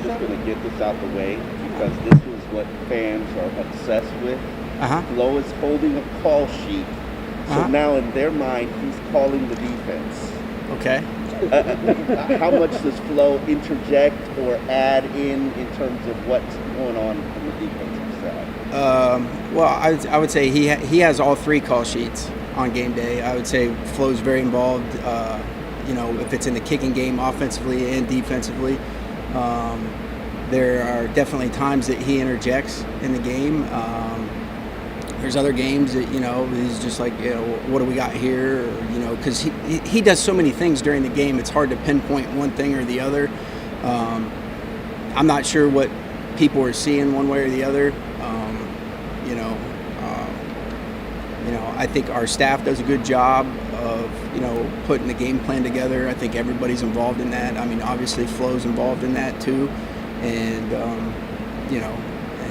just going to get this out the way because this was what fans are obsessed with. Flo is holding a call sheet, so now in their mind, he's calling the defense. Okay. How much does Flo interject or add in terms of what's going on the defensive side? Well, I would say he has all three call sheets on game day. I would say Flo's very involved. If it's in the kicking game, offensively and defensively. There are definitely times that he interjects in the game. There's other games that, he's just like, what do we got here? Or, because he does so many things during the game, it's hard to pinpoint one thing or the other. I'm not sure what people are seeing one way or the other. I think our staff does a good job of, putting the game plan together. I think everybody's involved in that. I mean, obviously Flo's involved in that too. And,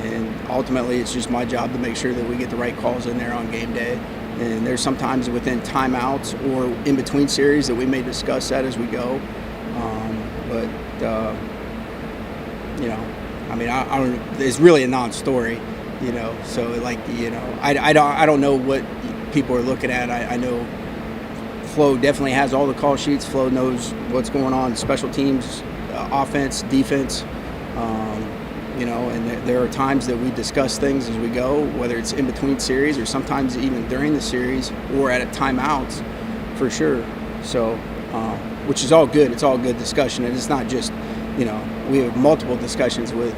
and ultimately it's just my job to make sure that we get the right calls in there on game day. And there's sometimes within timeouts or in between series that we may discuss that as we go. I don't. It's really a non-story, So I don't know what people are looking at. I know Flo definitely has all the call sheets. Flo knows what's going on, special teams, offense, defense. And there are times that we discuss things as we go, whether it's in between series or sometimes even during the series or at timeouts, for sure. So, which is all good. It's all good discussion, and it's not just, we have multiple discussions with,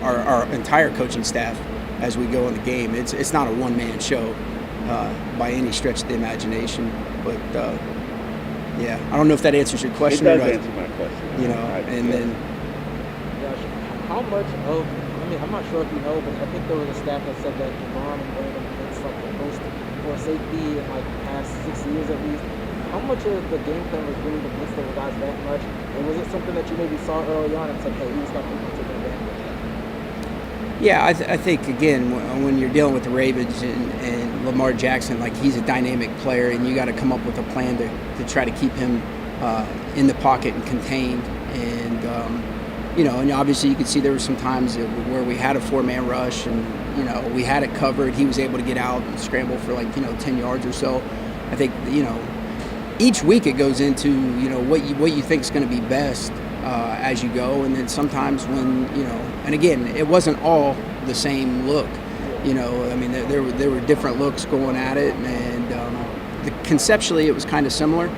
our entire coaching staff as we go in the game. It's not a one-man show by any stretch of the imagination. But I don't know if that answers your question. It does answer my question. Then. How much of, I'm not sure if you know, but I think there was a staff that said that Javon and Brandon against like the most for safety in like the past 6 years at least. How much of the game plan was really to blitz those guys that much? And was it something that you maybe saw early on and said, hey, he's got people to take advantage? Yeah, I think, again, when you're dealing with the Ravens and Lamar Jackson, like, he's a dynamic player, and you got to come up with a plan to try to keep him in the pocket and contained. And, and obviously you could see there were some times where we had a four-man rush and, we had it covered. He was able to get out and scramble for 10 yards or so. I think, each week it goes into, what you think is going to be best as you go. And then sometimes when, and again, it wasn't all the same look. There were different looks going at it. And conceptually it was kind of similar.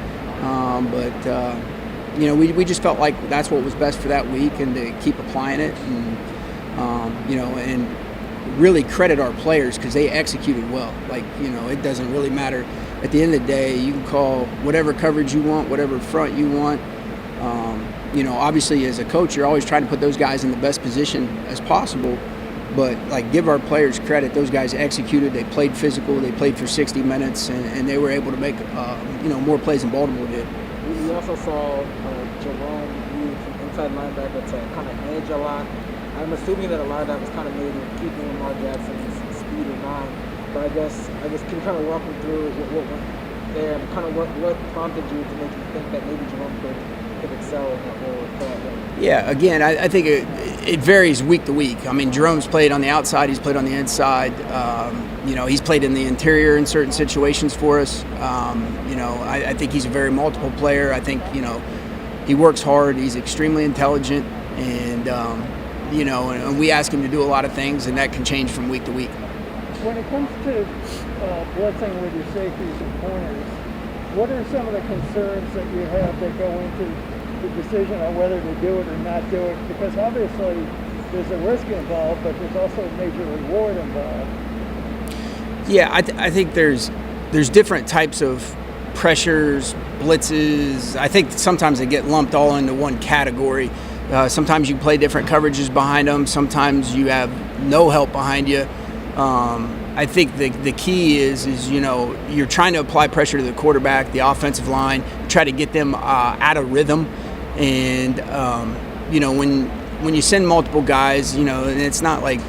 We just felt like that's what was best for that week and to keep applying it and, and really credit our players because they executed well. It doesn't really matter. At the end of the day, you can call whatever coverage you want, whatever front you want. Obviously as a coach, you're always trying to put those guys in the best position as possible. But give our players credit. Those guys executed. They played physical. They played for 60 minutes, and they were able to make more plays than Baltimore did. We also saw Jerome move from inside linebacker to kind of edge a lot. I'm assuming that a lot of that was kind of made with keeping Lamar Jackson's speed in mind. But I guess can you kind of walk me through what went there and kind of what prompted you to make you think that maybe Jerome could excel in that role? Yeah, again, I think it varies week to week. Jerome's played on the outside, he's played on the inside. He's played in the interior in certain situations for us. I think he's a very multiple player. I think, he works hard, he's extremely intelligent, and, and we ask him to do a lot of things, and that can change from week to week. When it comes to blitzing with your safeties and corners, what are some of the concerns that you have that go into the decision on whether to do it or not do it? Because obviously there's a risk involved, but there's also a major reward involved. Yeah, I think there's different types of pressures, blitzes. I think sometimes they get lumped all into one category. Sometimes you play different coverages behind them. Sometimes you have no help behind you. I think the key is you're trying to apply pressure to the quarterback, the offensive line, try to get them out of rhythm. And, when you send multiple guys, and it's not like,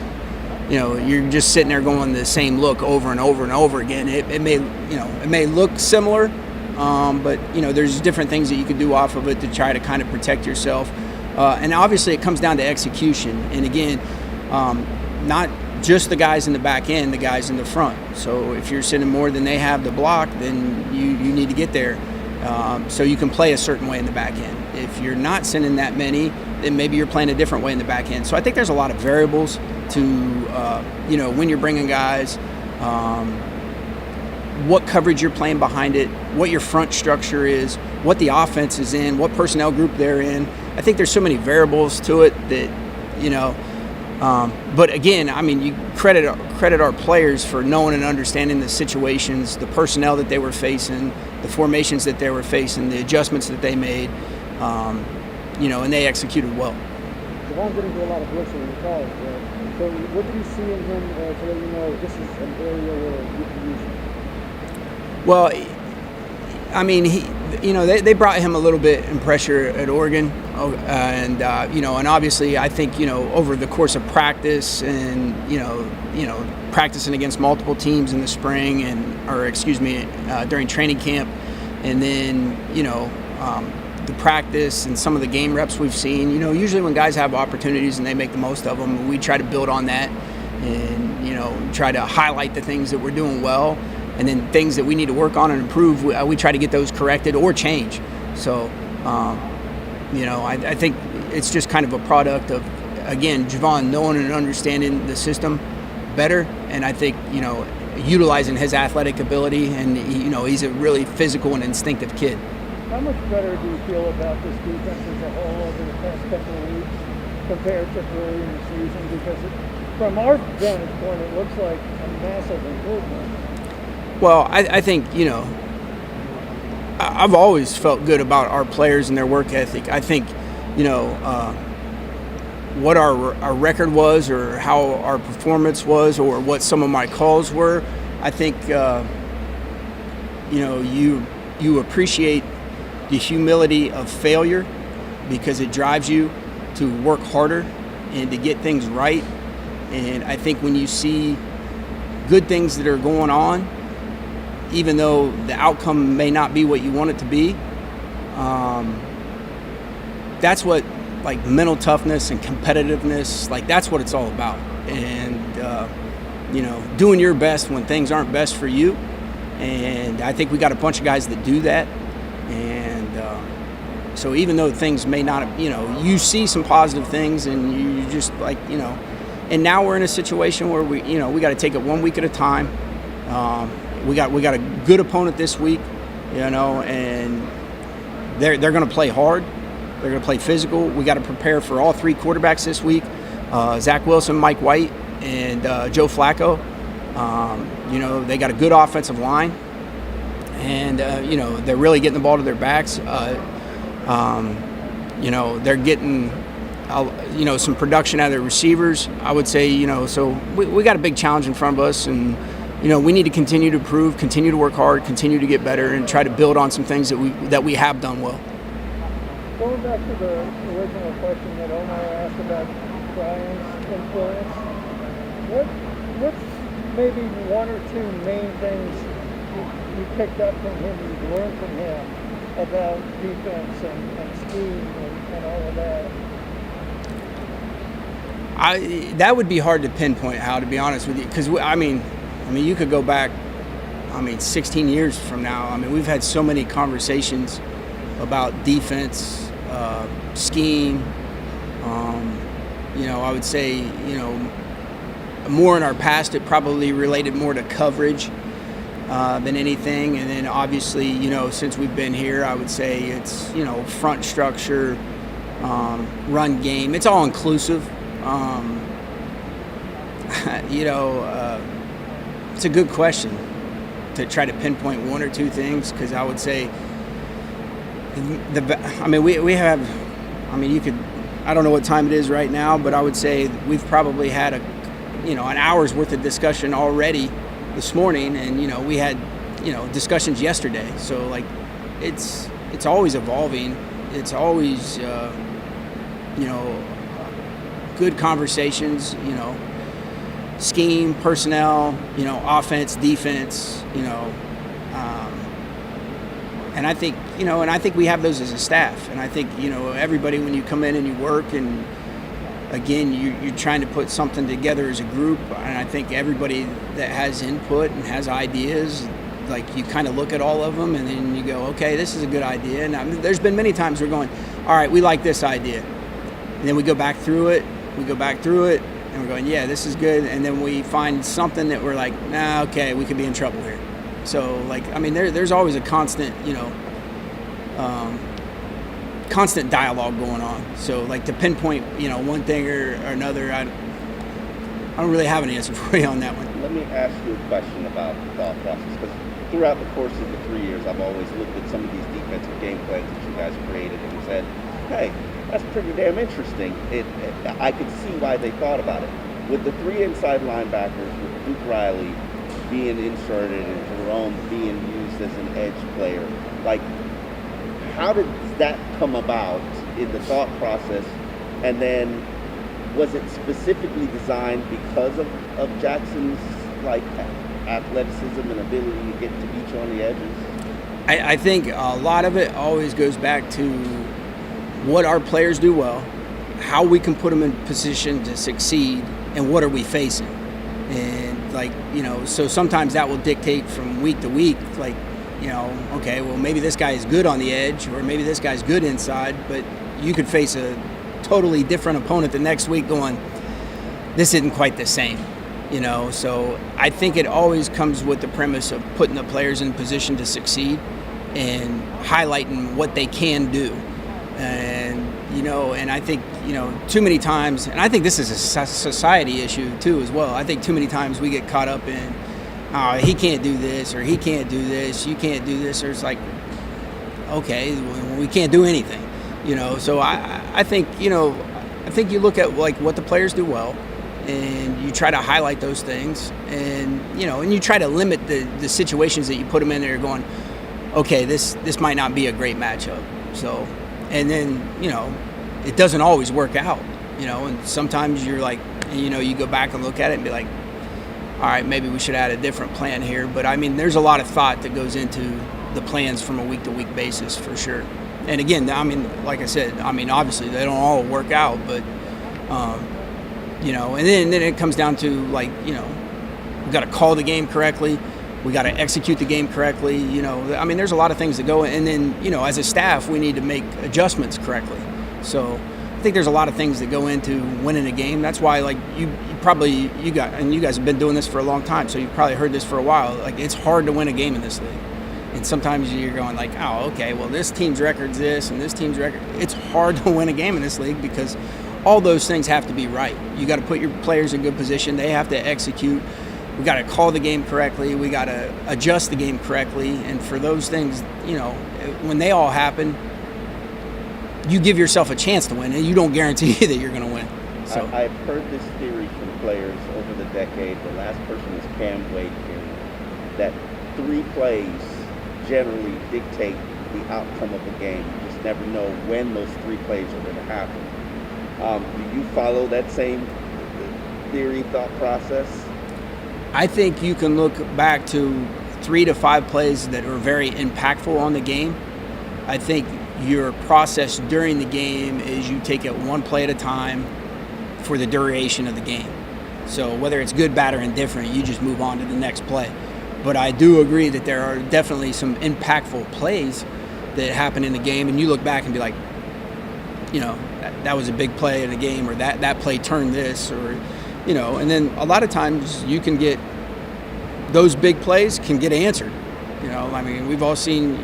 you're just sitting there going the same look over and over and over again. It may look similar, but, there's different things that you can do off of it to try to kind of protect yourself. And obviously it comes down to execution. And again, not just the guys in the back end, the guys in the front. So if you're sending more than they have to block, then you need to get there. So you can play a certain way in the back end. If you're not sending that many, then maybe you're playing a different way in the back end. So I think there's a lot of variables to, when you're bringing guys, what coverage you're playing behind it, what your front structure is, what the offense is in, what personnel group they're in. I think there's so many variables to it that, but again, I mean, you credit our players for knowing and understanding the situations, the personnel that they were facing, the formations that they were facing, the adjustments that they made, and they executed well. Javon didn't do a lot of blitzing in college, right? So what did you see in him to let you know this is an area where you can use him? Well, I mean, they brought him a little bit in pressure at Oregon, and obviously I think, over the course of practice and, practicing against multiple teams in the spring during training camp, and then, the practice and some of the game reps we've seen, usually when guys have opportunities and they make the most of them, we try to build on that and, try to highlight the things that we're doing well. And then things that we need to work on and improve, we try to get those corrected or change. So, I think it's just kind of a product of, again, Javon knowing and understanding the system better. And I think, utilizing his athletic ability. And, he's a really physical and instinctive kid. How much better do you feel about this defense as a whole over the past couple of weeks compared to early in the season? Because from our vantage point, it looks like a massive improvement. Well, I think, I've always felt good about our players and their work ethic. I think, what our record was or how our performance was or what some of my calls were, I think, you appreciate the humility of failure because it drives you to work harder and to get things right. And I think when you see good things that are going on, even though the outcome may not be what you want it to be, that's what, like, mental toughness and competitiveness, like, that's what it's all about. And, doing your best when things aren't best for you. And I think we got a bunch of guys that do that. And so even though things may not, you see some positive things and you just, like, and now we're in a situation where we got to take it 1 week at a time. We got a good opponent this week, and they're going to play hard. They're going to play physical. We got to prepare for all three quarterbacks this week: Zach Wilson, Mike White, and Joe Flacco. They got a good offensive line, and they're really getting the ball to their backs. They're getting some production out of their receivers. I would say, so we got a big challenge in front of us, and we need to continue to improve, continue to work hard, continue to get better, and try to build on some things that we have done well. Going back to the original question that Omar asked about Brian's influence, what's maybe one or two main things you picked up from him, you've learned from him about defense and scheme and all of that? That would be hard to pinpoint, Hal, to be honest with you, because I mean, you could go back, 16 years from now. We've had so many conversations about defense, scheme. I would say, more in our past, it probably related more to coverage than anything. And then obviously, since we've been here, I would say it's, front structure, run game. It's all inclusive. It's a good question to try to pinpoint one or two things, because I would say we have, you could, I don't know what time it is right now, but I would say we've probably had an hour's worth of discussion already this morning, and we had discussions yesterday. So, like, it's always evolving. It's always good conversations, scheme, personnel, offense, defense, And I think, we have those as a staff. And I think, everybody, when you come in and you work, and again, you're trying to put something together as a group. And I think everybody that has input and has ideas, like, you kind of look at all of them and then you go, okay, this is a good idea. And there's been many times we're going, all right, we like this idea. And then we go back through it, and we're going, yeah, this is good. And then we find something that we're like, nah, okay, we could be in trouble here. So, like, I mean, there's always a constant, constant dialogue going on. So, like, to pinpoint, one thing or another, I don't really have an answer for you on that one. Let me ask you a question about thought process, because throughout the course of the 3 years, I've always looked at some of these defensive game plans that you guys created and said, hey, that's pretty damn interesting. I could see why they thought about it. With the 3 inside linebackers, with Duke Riley being inserted and Jerome being used as an edge player, like, how did that come about in the thought process? And then was it specifically designed because of Jackson's, like, athleticism and ability to get to beat you on the edges? I think a lot of it always goes back to what our players do well, how we can put them in position to succeed, and what are we facing. And, like, so sometimes that will dictate from week to week, like, okay, well, maybe this guy is good on the edge, or maybe this guy's good inside, but you could face a totally different opponent the next week going, this isn't quite the same, So I think it always comes with the premise of putting the players in position to succeed and highlighting what they can do. And, and I think, too many times, and I think this is a society issue too as well. I think too many times we get caught up in, oh, he can't do this, or he can't do this, you can't do this, or it's like, okay, well, we can't do anything, So I think, I think you look at, like, what the players do well, and you try to highlight those things, and, and you try to limit the situations that you put them in there going, okay, this might not be a great matchup. So, and then, it doesn't always work out, and sometimes you're like, you go back and look at it and be like, all right, maybe we should add a different plan here. But, I mean, there's a lot of thought that goes into the plans from a week-to-week basis for sure. And, again, I mean, like I said, I mean, obviously they don't all work out, but, and then it comes down to, like, we got to call the game correctly. We got to execute the game correctly. I mean, there's a lot of things that go, and then, as a staff, we need to make adjustments correctly. So I think there's a lot of things that go into winning a game. That's why, like, you guys have been doing this for a long time, so you've probably heard this for a while. Like, it's hard to win a game in this league. And sometimes you're going like, oh, okay, well, this team's record's this and this team's record. It's hard to win a game in this league because all those things have to be right. You got to put your players in good position. They have to execute. We got to call the game correctly. We got to adjust the game correctly. And for those things, when they all happen, you give yourself a chance to win, and you don't guarantee that you're going to win. So I've heard this theory from players over the decade. The last person was Pembroke, that 3 plays generally dictate the outcome of the game. You just never know when those 3 plays are going to happen. Do you follow that same theory, thought process? I think you can look back to 3 to 5 plays that are very impactful on the game. I think your process during the game is you take it one play at a time for the duration of the game. So whether it's good, bad, or indifferent, you just move on to the next play. But I do agree that there are definitely some impactful plays that happen in the game, and you look back and be like, that was a big play in the game, or that play turned this, or, and then a lot of times you can get those big plays can get answered. I mean, we've all seen,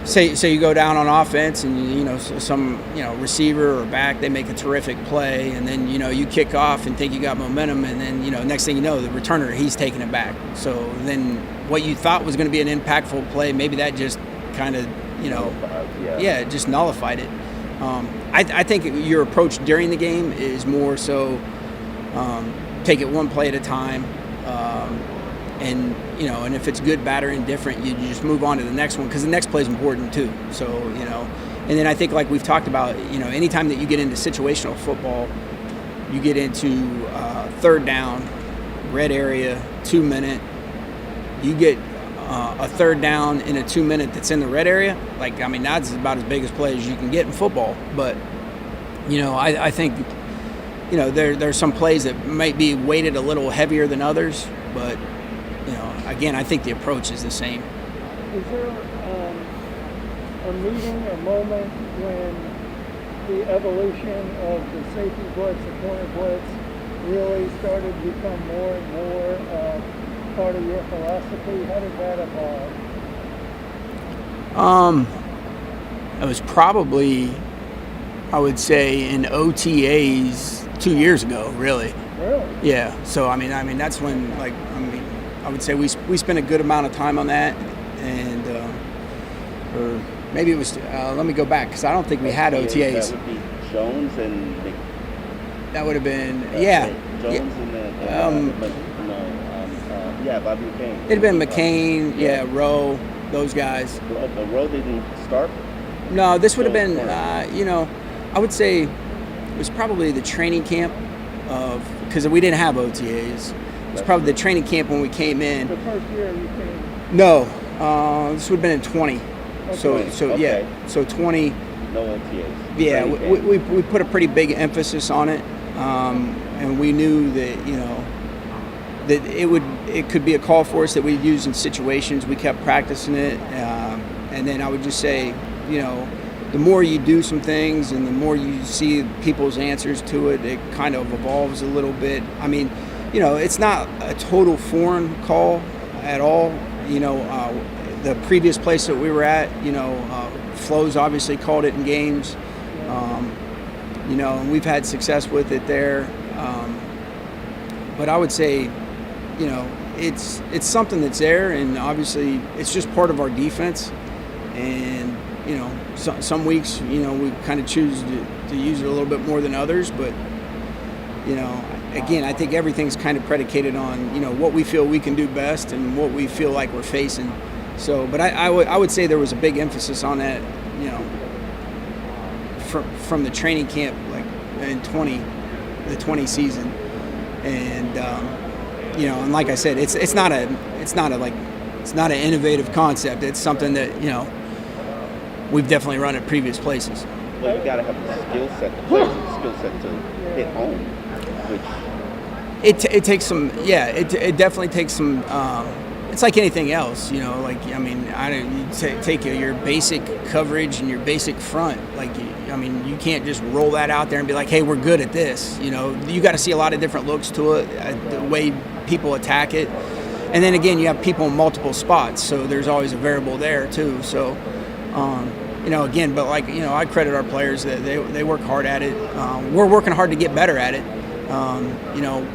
say you go down on offense and, some, receiver or back, they make a terrific play, and then, you kick off and think you got momentum, and then, next thing you know, the returner, he's taking it back. So then what you thought was going to be an impactful play, maybe that just kind of, just nullified it. I think your approach during the game is more so take it one play at a time, and if it's good, bad, or indifferent, you just move on to the next one because the next play is important too. So and then I think, like we've talked about, anytime that you get into situational football, you get into third down, red area, 2 minute, you get a third down in a 2-minute that's in the red area, like, I mean, that's about as big as play as you can get in football. But, I think, there's some plays that might be weighted a little heavier than others. But, again, I think the approach is the same. Is there a meeting, a moment when the evolution of the safety blitz, the corner blitz, really started to become more and more part of your philosophy? How did that evolve? It was probably, I would say, in OTAs 2 years ago, really. Really? Yeah. So I mean, that's when, I would say we spent a good amount of time on that, and or maybe it was. Let me go back, because I don't think we had OTAs. That would be Jones and that would have been Jones and Bobby McCain. It'd been McCain, Rowe, those guys. But Rowe didn't start. No, this would have been. I would say it was probably the training camp because we didn't have OTAs. It was probably the training camp when we came in. The first year you came? No, this would have been in 20. Okay. So 20. No OTAs. Yeah, we put a pretty big emphasis on it, and we knew that that it could be a call for us that we'd use in situations. We kept practicing it, and then I would just say, the more you do some things and the more you see people's answers to it, it kind of evolves a little bit. I mean, it's not a total foreign call at all. The previous place that we were at, Flo's obviously called it in games, and we've had success with it there. But I would say, it's something that's there, and obviously it's just part of our defense. And some weeks, we kind of choose to use it a little bit more than others. But again, I think everything's kind of predicated on what we feel we can do best and what we feel like we're facing. So, but I would say there was a big emphasis on that, from the training camp, like in the 20 season, and and like I said, it's not an innovative concept. It's something that we've definitely run at previous places. Well, you got to have the skill set, the players have the skill set to hit home, which it takes some. Yeah, it definitely takes some. It's like anything else, you take your basic coverage and your basic front. You can't just roll that out there and be like, hey, we're good at this. You got to see a lot of different looks to it, the way people attack it. And then again, you have people in multiple spots, so there's always a variable there too. So, again, but I credit our players that they work hard at it. We're working hard to get better at it.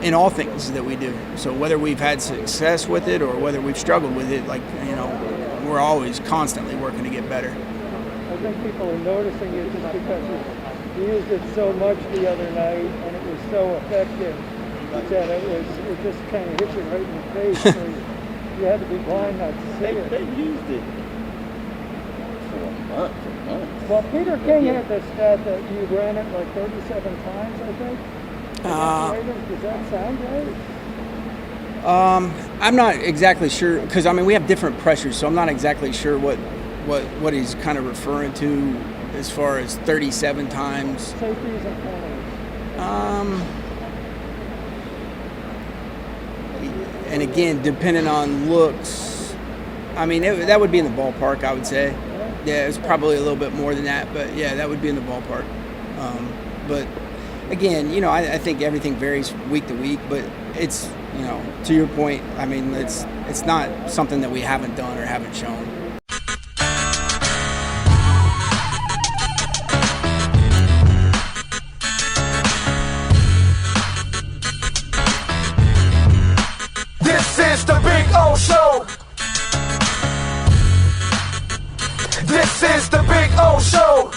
In all things that we do. So whether we've had success with it or whether we've struggled with it, we're always constantly working to get better. I think people are noticing it just because you used it so much the other night and it was so effective that it just kind of hit you right in the face. So you had to be blind not to see it. They've used it for months. Well, Peter King had the stat that you ran it like 37 times, I think. Does that sound right? I'm not exactly sure, because we have different pressures, so I'm not exactly sure what he's kind of referring to as far as 37 times. Safeties and corners. And again, depending on looks, that would be in the ballpark, I would say. Yeah, it's probably a little bit more than that, but yeah, that would be in the ballpark. But again, I think everything varies week to week, but it's, to your point, it's not something that we haven't done or haven't shown. This is the Big O Show. This is the Big O Show.